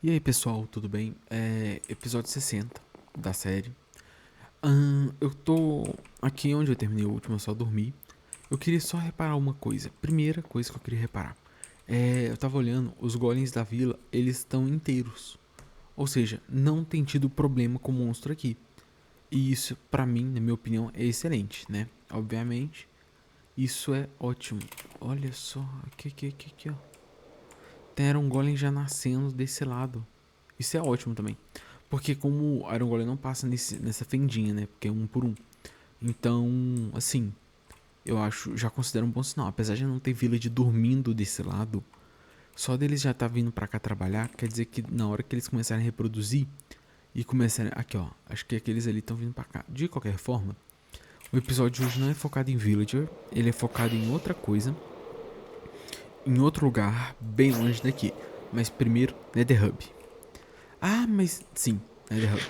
E aí pessoal, tudo bem? Episódio 60 da série. Eu tô aqui onde eu terminei o último, eu só dormi. Eu queria só reparar uma coisa. Primeira coisa que eu queria reparar. Eu tava olhando, os golems da vila, eles estão inteiros. Ou seja, não tem tido problema com o monstro aqui. E isso, pra mim, na minha opinião, é excelente, né? Obviamente, isso é ótimo. Olha só, aqui, ó. Tem Iron Golem já nascendo desse lado. Isso é ótimo também. Porque como o Iron Golem não passa nessa fendinha, né? Porque é um por um. Então, assim, eu acho, já considero um bom sinal. Apesar de não ter village dormindo desse lado, só deles já tá vindo pra cá trabalhar, quer dizer que na hora que eles começarem a reproduzir e começarem... Aqui, ó. Acho que aqueles ali estão vindo pra cá. De qualquer forma, o episódio de hoje não é focado em villager. Ele é focado em outra coisa. Em outro lugar, bem longe daqui. Mas primeiro, Netherhub. Ah, mas sim, Netherhub.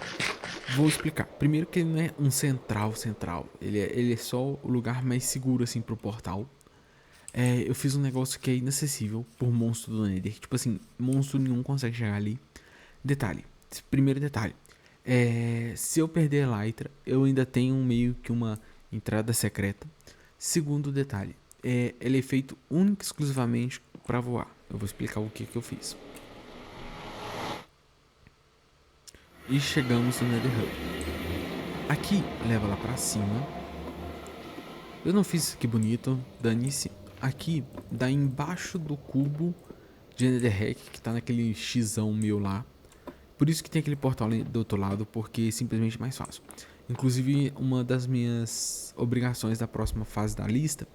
Vou explicar. Primeiro que ele não é um central. Ele é só o lugar mais seguro, assim, pro portal. Eu fiz um negócio que é inacessível por monstro do Nether. Tipo assim, monstro nenhum consegue chegar ali. Detalhe. Primeiro detalhe. Se eu perder a Elytra, eu ainda tenho meio que uma entrada secreta. Segundo detalhe. Ele é feito único e exclusivamente pra voar. Eu vou explicar o que eu fiz. E chegamos no Netherhub. Aqui leva lá pra cima. Eu não fiz isso aqui bonito, dane-se. Aqui dá embaixo do cubo de Netherrack que tá naquele xão meu lá. Por isso que tem aquele portal ali do outro lado, porque é simplesmente mais fácil. Inclusive, uma das minhas obrigações da próxima fase da lista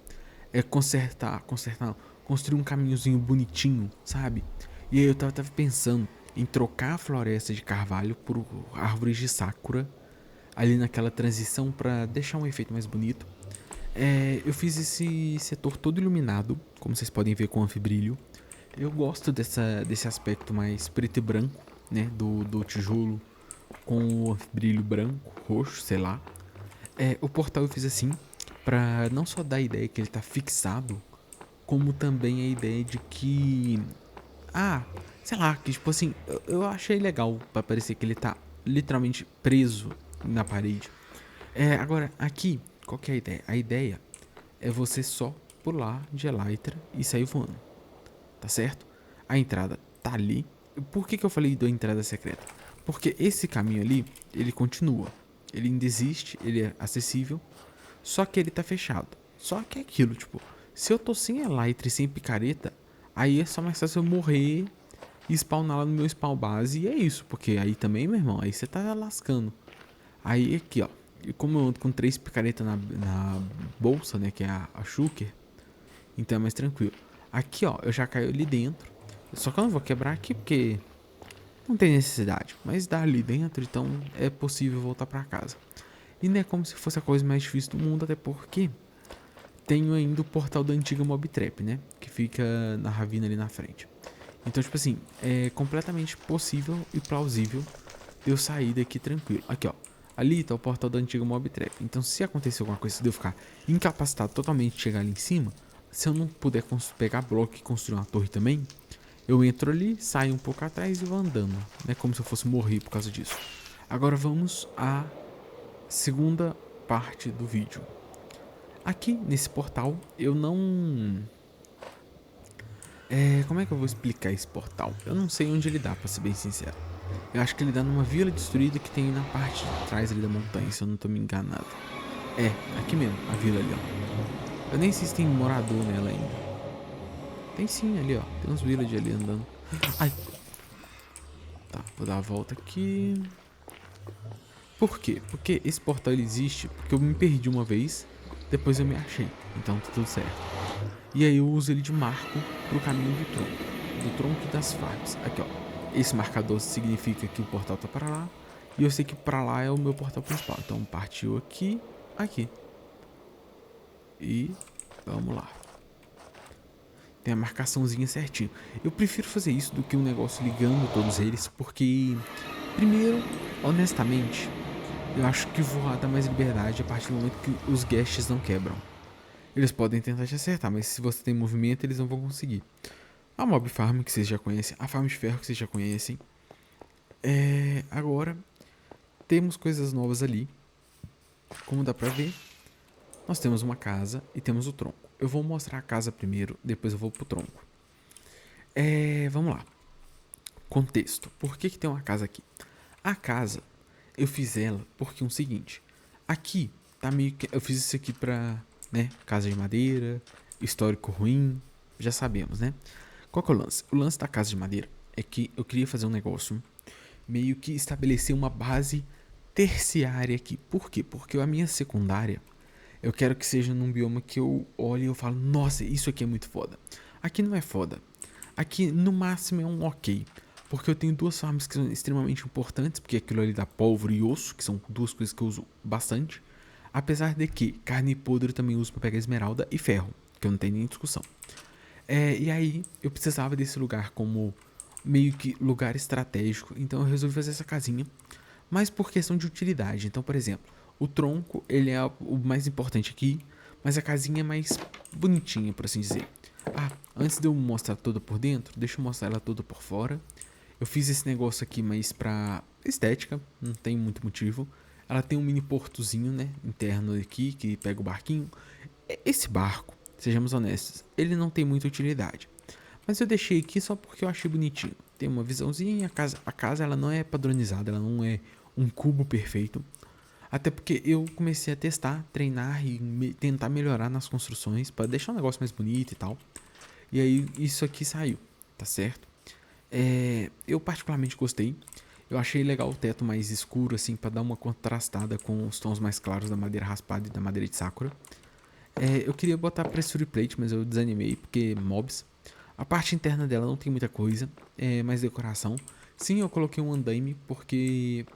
é construir um caminhozinho bonitinho, sabe? E aí eu tava pensando em trocar a floresta de carvalho por árvores de sakura ali naquela transição para deixar um efeito mais bonito. Eu fiz esse setor todo iluminado, como vocês podem ver com anfibrilho. Eu gosto desse aspecto mais preto e branco, né, do tijolo com o anfibrilho branco, roxo, sei lá. O portal eu fiz assim, pra não só dar a ideia que ele tá fixado, como também a ideia de que... Ah, sei lá, que tipo assim, eu achei legal pra parecer que ele tá literalmente preso na parede. Agora, aqui, qual que é a ideia? A ideia é você só pular de Elytra e sair voando, tá certo? A entrada tá ali. Por que eu falei da entrada secreta? Porque esse caminho ali, ele continua. Ele ainda existe, ele é acessível, só que ele tá fechado. Só que é aquilo, tipo, se eu tô sem Elytra e sem picareta, aí é só mais fácil eu morrer e spawnar lá no meu spawn base e é isso. Porque aí também, meu irmão, aí você tá lascando. Aí aqui, ó. E como eu ando com 3 picaretas na bolsa, né? Que é a Shulker. Então é mais tranquilo. Aqui, ó. Eu já caio ali dentro. Só que eu não vou quebrar aqui porque não tem necessidade. Mas dá ali dentro, então é possível voltar pra casa. E não é como se fosse a coisa mais difícil do mundo, até porque tenho ainda o portal da antiga Mob Trap, né? Que fica na ravina ali na frente. Então, tipo assim, é completamente possível e plausível eu sair daqui tranquilo. Aqui, ó. Ali tá o portal da antiga Mob Trap. Então, se acontecer alguma coisa, se eu ficar incapacitado totalmente de chegar ali em cima, se eu não puder pegar bloco e construir uma torre também, eu entro ali, saio um pouco atrás e vou andando. Não é como se eu fosse morrer por causa disso. Agora vamos à segunda parte do vídeo. Aqui nesse portal eu não... como é que eu vou explicar esse portal? Eu não sei onde ele dá, pra ser bem sincero. Eu acho que ele dá numa vila destruída que tem na parte de trás ali da montanha, se eu não tô me enganado. Aqui mesmo, a vila ali, ó. Eu nem sei se tem morador nela ainda. Tem sim, ali, ó. Tem uns village ali andando. Ai. Tá, vou dar a volta aqui. Por quê? Porque esse portal ele existe porque eu me perdi uma vez, depois eu me achei. Então tá tudo certo. E aí eu uso ele de marco pro caminho do tronco. Do tronco e das farms. Aqui, ó. Esse marcador significa que o portal tá para lá. E eu sei que para lá é o meu portal principal. Então partiu aqui, aqui. E vamos lá. Tem a marcaçãozinha certinho. Eu prefiro fazer isso do que um negócio ligando todos eles. Porque, primeiro, honestamente, eu acho que voar dá mais liberdade a partir do momento que os guests não quebram. Eles podem tentar te acertar, mas se você tem movimento, eles não vão conseguir. A Mob Farm, que vocês já conhecem, a Farm de Ferro, que vocês já conhecem. Agora, temos coisas novas ali. Como dá pra ver, nós temos uma casa e temos o tronco. Eu vou mostrar a casa primeiro, depois eu vou pro tronco. Vamos lá. Contexto. Por que tem uma casa aqui? A casa, eu fiz ela porque é o seguinte. Aqui, tá meio que... Eu fiz isso aqui pra, né, casa de madeira, histórico ruim, já sabemos, né? Qual que é o lance? O lance da casa de madeira é que eu queria fazer um negócio meio que estabelecer uma base terciária aqui. Por quê? Porque a minha secundária, eu quero que seja num bioma que eu olhe e eu falo, nossa, isso aqui é muito foda. Aqui não é foda. Aqui, no máximo, é um ok. Porque eu tenho duas farms que são extremamente importantes, porque aquilo ali dá pólvora e osso, que são duas coisas que eu uso bastante. Apesar de que carne podre eu também uso para pegar esmeralda e ferro, que eu não tenho nem discussão. E aí, eu precisava desse lugar como meio que lugar estratégico, então eu resolvi fazer essa casinha, mas por questão de utilidade. Então, por exemplo, o tronco, ele é o mais importante aqui, mas a casinha é mais bonitinha, por assim dizer. Antes de eu mostrar toda por dentro, deixa eu mostrar ela toda por fora. Eu fiz esse negócio aqui mais pra estética, não tem muito motivo. Ela tem um mini portozinho, né, interno aqui, que pega o barquinho. Esse barco, sejamos honestos, ele não tem muita utilidade. Mas eu deixei aqui só porque eu achei bonitinho. Tem uma visãozinha, a casa ela não é padronizada, ela não é um cubo perfeito. Até porque eu comecei a testar, treinar e tentar melhorar nas construções para deixar o negócio mais bonito e tal. E aí isso aqui saiu, tá certo? Eu particularmente gostei. Eu achei legal o teto mais escuro, assim, para dar uma contrastada com os tons mais claros da madeira raspada e da madeira de sakura. Eu queria botar pressure plate, mas eu desanimei porque mobs. A parte interna dela não tem muita coisa, é mais decoração. Sim, eu coloquei um andaime porque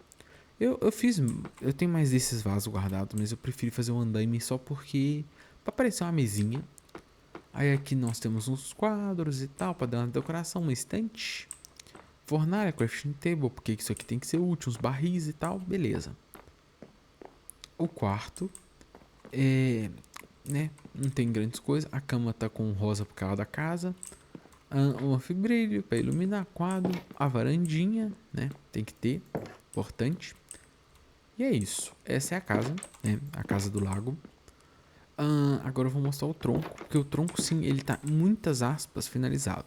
eu fiz. Eu tenho mais desses vasos guardados, mas eu prefiro fazer um andaime só porque. Pra parecer uma mesinha. Aí aqui nós temos uns quadros e tal, pra dar uma decoração, uma estante. Fornalha, crafting table, porque isso aqui tem que ser útil, uns barris e tal, beleza. O quarto é. Né? Não tem grandes coisas. A cama tá com rosa por causa da casa. Um fibrilho para iluminar quadro. A varandinha, né? Tem que ter. Importante. E é isso. Essa é a casa, né? A casa do lago. Agora eu vou mostrar o tronco. Porque o tronco, sim, ele tá, muitas aspas, finalizado.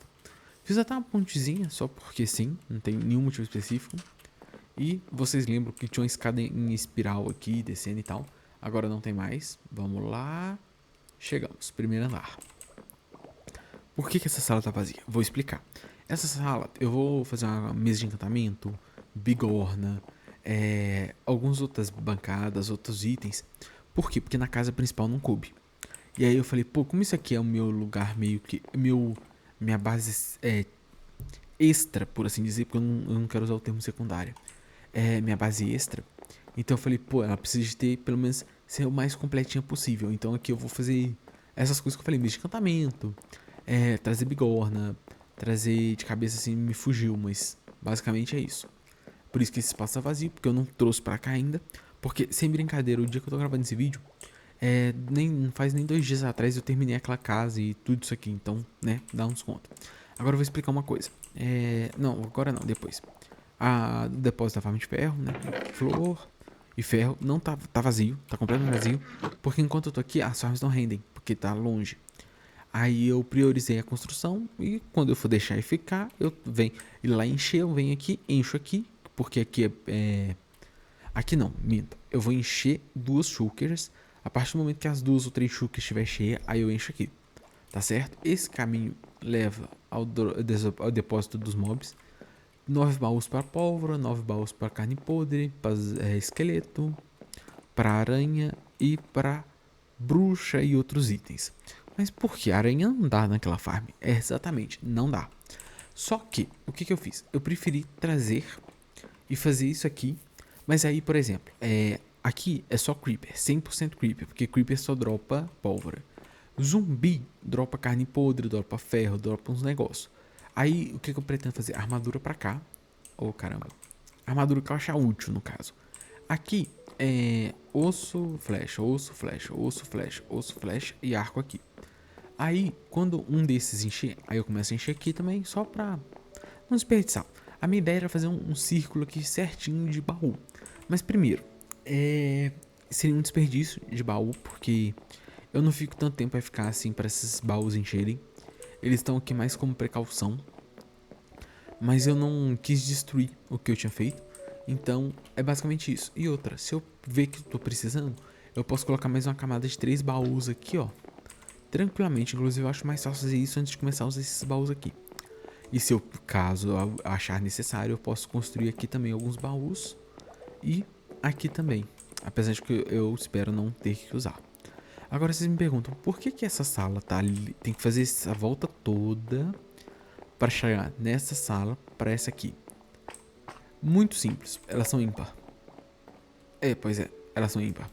Fiz até uma pontezinha, só porque sim. Não tem nenhum motivo específico. E vocês lembram que tinha uma escada em espiral aqui, descendo e tal. Agora não tem mais. Vamos lá. Chegamos. Primeiro andar. Por que essa sala tá vazia? Vou explicar. Essa sala, eu vou fazer uma mesa de encantamento, bigorna, algumas outras bancadas, outros itens. Por quê? Porque na casa principal não coube. E aí eu falei, pô, como isso aqui é o meu lugar meio que... minha base extra, por assim dizer, porque eu não quero usar o termo secundária. É minha base extra. Então eu falei, pô, ela precisa de ter, pelo menos, ser o mais completinha possível. Então aqui eu vou fazer essas coisas que eu falei, mesa de encantamento, trazer bigorna, trazer de cabeça assim, me fugiu, mas basicamente é isso. Por isso que esse espaço tá vazio, porque eu não trouxe pra cá ainda. Porque, sem brincadeira, o dia que eu tô gravando esse vídeo, não faz nem 2 dias atrás eu terminei aquela casa e tudo isso aqui, então, né, dá um desconto. Agora eu vou explicar uma coisa. Não, agora não, depois. O depósito da farm de ferro, né, flor e ferro, não tá vazio, tá completamente vazio. Porque enquanto eu tô aqui, as farms não rendem, porque tá longe. Aí eu priorizei a construção e quando eu for deixar e ficar, eu venho ir lá encher, eu venho aqui, encho aqui, porque aqui aqui não, minta. Eu vou encher 2 shulkers. A partir do momento que as 2 ou 3 shulkers estiver cheia, aí eu encho aqui. Tá certo? Esse caminho leva ao depósito dos mobs. 9 baús para pólvora, 9 baús para carne podre, para esqueleto, para aranha e para bruxa e outros itens. Mas por que? A aranha não dá naquela farm. Exatamente, não dá. Só que, o que eu fiz? Eu preferi trazer e fazer isso aqui. Mas aí, por exemplo, aqui é só Creeper, 100% Creeper, porque Creeper só dropa pólvora. Zumbi dropa carne podre, dropa ferro, dropa uns negócios. Aí, o que eu pretendo fazer? Armadura pra cá. Caramba. Armadura que eu achar útil, no caso. Aqui é osso, flecha, osso, flecha, osso, flecha, osso, flecha e arco aqui. Aí, quando um desses encher, aí eu começo a encher aqui também, só pra não desperdiçar. A minha ideia era fazer um círculo aqui certinho de baú. Mas primeiro, seria um desperdício de baú, porque eu não fico tanto tempo a ficar assim para esses baús encherem. Eles estão aqui mais como precaução. Mas eu não quis destruir o que eu tinha feito. Então é basicamente isso. E outra, se eu ver que eu tô precisando, eu posso colocar mais uma camada de 3 baús aqui, ó. Tranquilamente, inclusive eu acho mais fácil fazer isso antes de começar a usar esses baús aqui. E se eu, caso eu achar necessário, eu posso construir aqui também alguns baús. E aqui também. Apesar de que eu espero não ter que usar. Agora vocês me perguntam, por que que essa sala tá ali? Tem que fazer essa volta toda para chegar nessa sala para essa aqui. Muito simples, elas são ímpar. Pois é, elas são ímpar.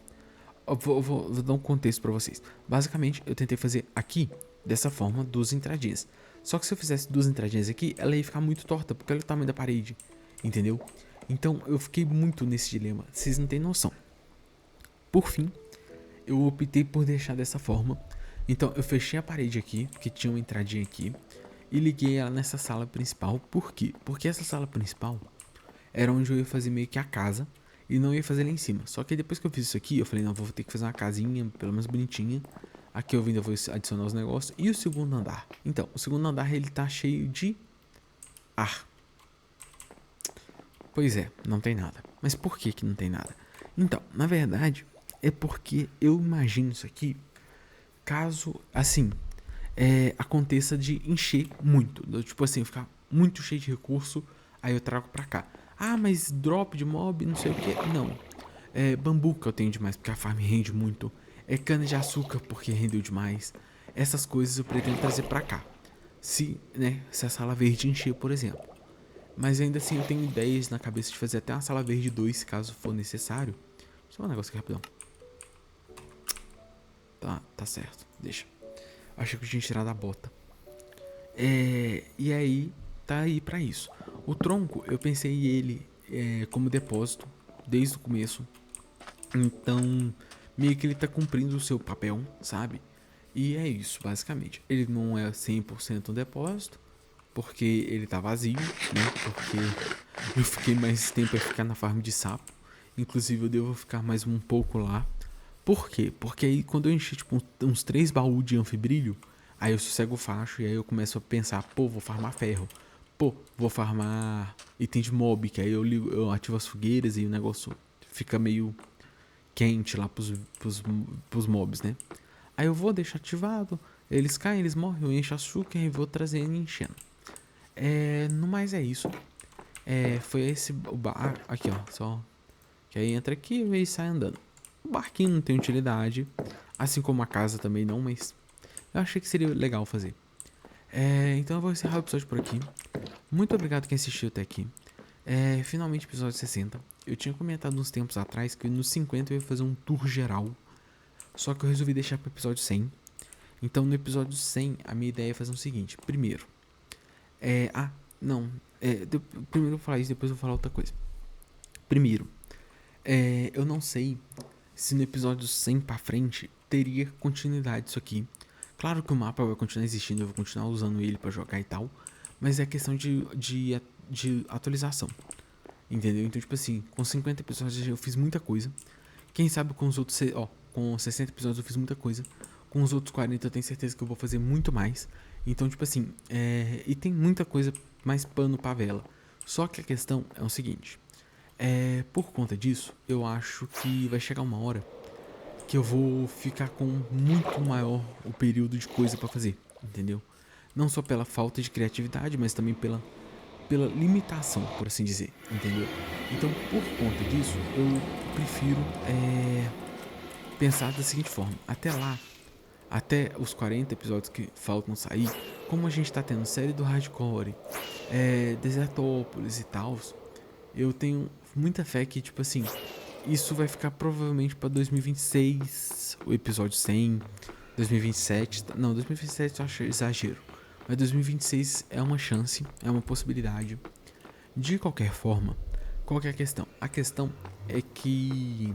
Eu vou dar um contexto pra vocês. Basicamente, eu tentei fazer aqui, dessa forma, 2 entradinhas. Só que se eu fizesse 2 entradinhas aqui, ela ia ficar muito torta, porque olha o tamanho da parede. Entendeu? Então, eu fiquei muito nesse dilema. Vocês não têm noção. Por fim, eu optei por deixar dessa forma. Então, eu fechei a parede aqui, que tinha uma entradinha aqui. E liguei ela nessa sala principal. Por quê? Porque essa sala principal era onde eu ia fazer meio que a casa. E não ia fazer lá em cima. Só que depois que eu fiz isso aqui, eu falei, não, vou ter que fazer uma casinha, pelo menos bonitinha. Aqui eu ainda vou adicionar os negócios. E o segundo andar? Então, o segundo andar, ele tá cheio de ar. Pois é, não tem nada. Mas por que que não tem nada? Então, na verdade, é porque eu imagino isso aqui, caso, assim, aconteça de encher muito. Tipo assim, ficar muito cheio de recurso, aí eu trago pra cá. Ah, mas drop de mob, não sei o que. Não. Bambu que eu tenho demais, porque a farm rende muito. Cana de açúcar, porque rendeu demais. Essas coisas eu pretendo trazer pra cá. Se a sala verde encher, por exemplo. Mas ainda assim eu tenho ideias na cabeça de fazer até uma sala verde 2, caso for necessário. Só um negócio aqui rapidão. Tá certo, deixa. Achei que eu tinha tirado a bota. E aí, tá aí pra isso. O tronco, eu pensei ele como depósito desde o começo. Então, meio que ele tá cumprindo o seu papel, sabe? E é isso, basicamente. Ele não é 100% um depósito, porque ele tá vazio, né? Porque eu fiquei mais tempo a ficar na farm de sapo. Inclusive, eu devo ficar mais um pouco lá. Por quê? Porque aí, quando eu enchi, tipo, uns 3 baús de anfibrilho, aí eu sossego o facho e aí eu começo a pensar, pô, vou farmar ferro. Pô, vou farmar item de mob, que aí eu ativo as fogueiras e o negócio fica meio quente lá pros mobs, né? Aí eu vou deixar ativado, eles caem, eles morrem, eu encho açúcar e vou trazendo e enchendo. No mais é isso. Foi esse o bar, aqui ó, só que aí entra aqui e sai andando. O barquinho não tem utilidade, assim como a casa também não, mas eu achei que seria legal fazer. Então eu vou encerrar o episódio por aqui. Muito obrigado quem assistiu até aqui. Finalmente episódio 60. Eu tinha comentado uns tempos atrás que no 50 eu ia fazer um tour geral. Só que eu resolvi deixar pro episódio 100. Então no episódio 100 a minha ideia é fazer o seguinte. Primeiro. Primeiro eu vou falar isso, depois eu vou falar outra coisa. Primeiro. Eu não sei se no episódio 100 pra frente teria continuidade isso aqui. Claro que o mapa vai continuar existindo, eu vou continuar usando ele pra jogar e tal. Mas é questão de atualização. Entendeu? Então, tipo assim, com 50 episódios eu fiz muita coisa. Quem sabe com os outros, com 60 episódios eu fiz muita coisa. Com os outros 40 eu tenho certeza que eu vou fazer muito mais. Então, tipo assim, e tem muita coisa mais pano pra vela. Só que a questão é o seguinte. Por conta disso, eu acho que vai chegar uma hora que eu vou ficar com muito maior o período de coisa pra fazer, entendeu? Não só pela falta de criatividade, mas também pela limitação, por assim dizer, entendeu? Então, por conta disso, eu prefiro pensar da seguinte forma. Até lá, até os 40 episódios que faltam sair, como a gente tá tendo série do Hardcore, Desertópolis e tal, eu tenho muita fé que, tipo assim, isso vai ficar provavelmente pra 2026, o episódio 100, 2027, não, 2027 eu acho exagero, mas 2026 é uma chance, é uma possibilidade. De qualquer forma, qual que é a questão? A questão é que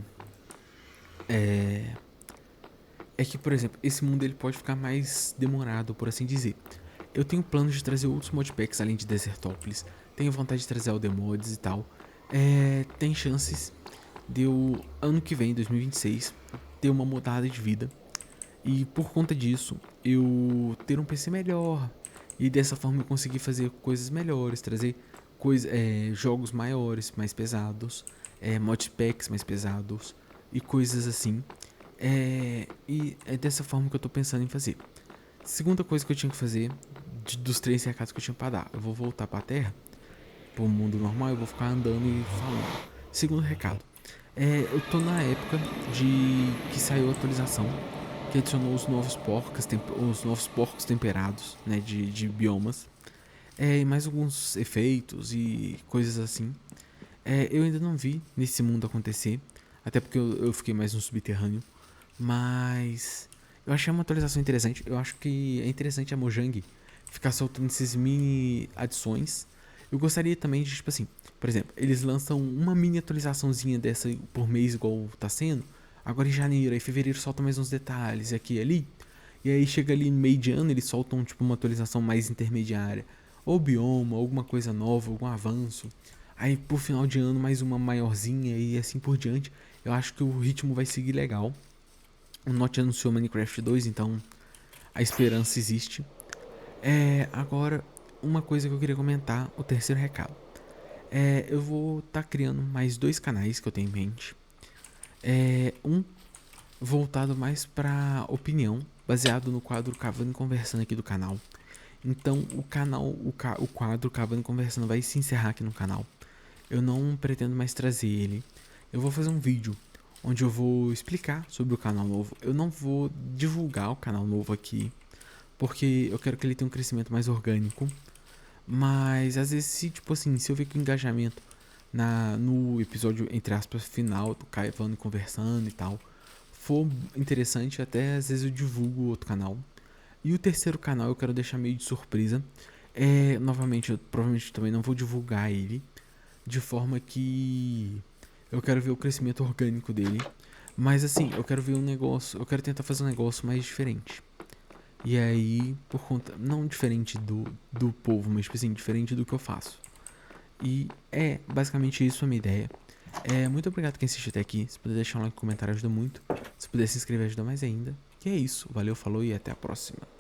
por exemplo, esse mundo ele pode ficar mais demorado, por assim dizer. eu tenho planos de trazer outros modpacks além de Desertópolis. Tenho vontade de trazer Aldemods e tal. Tem chances de eu, ano que vem, 2026, ter uma mudada de vida. E por conta disso, eu ter um PC melhor. E dessa forma eu conseguir fazer coisas melhores, trazer jogos maiores, mais pesados, modpacks mais pesados e coisas assim. E é dessa forma que eu tô pensando em fazer. Segunda coisa que eu tinha que fazer, dos 3 recados que eu tinha pra dar, eu vou voltar pra terra, pro mundo normal, eu vou ficar andando e falando. Segundo recado, eu tô na época de que saiu a atualização, que adicionou os novos porcos temperados, né, de biomas, e mais alguns efeitos e coisas assim. Eu ainda não vi nesse mundo acontecer, até porque eu fiquei mais no subterrâneo, mas eu achei uma atualização interessante. Eu acho que é interessante a Mojang ficar soltando esses mini adições. Eu gostaria também de, tipo assim, por exemplo, eles lançam uma mini atualizaçãozinha dessa por mês, igual tá sendo. Agora em janeiro, aí em fevereiro solta mais uns detalhes aqui e ali. E aí chega ali no meio de ano, eles soltam tipo uma atualização mais intermediária. Ou bioma, alguma coisa nova, algum avanço. Aí pro final de ano mais uma maiorzinha e assim por diante. Eu acho que o ritmo vai seguir legal. O Notch anunciou Minecraft 2, então a esperança existe. Agora, uma coisa que eu queria comentar, o terceiro recado. Eu vou estar criando mais 2 canais que eu tenho em mente. Um voltado mais para opinião, baseado no quadro Cavando e Conversando aqui do canal. Então, o quadro Cavando e Conversando vai se encerrar aqui no canal. Eu não pretendo mais trazer ele. Eu vou fazer um vídeo onde eu vou explicar sobre o canal novo. Eu não vou divulgar o canal novo aqui, porque eu quero que ele tenha um crescimento mais orgânico. Mas às vezes, se eu ver que o engajamento no episódio, entre aspas, final do Caivando e Conversando e tal, for interessante, até às vezes eu divulgo o outro canal. E o terceiro canal eu quero deixar meio de surpresa. Novamente, eu provavelmente também não vou divulgar ele, de forma que eu quero ver o crescimento orgânico dele. Mas assim, eu quero ver um negócio, eu quero tentar fazer um negócio mais diferente. E aí, por conta, não diferente do povo, mas tipo assim, diferente do que eu faço. E basicamente isso a minha ideia. Muito obrigado quem assistiu até aqui. Se puder deixar um like e comentário ajuda muito. Se puder se inscrever ajuda mais ainda. E é isso. Valeu, falou e até a próxima.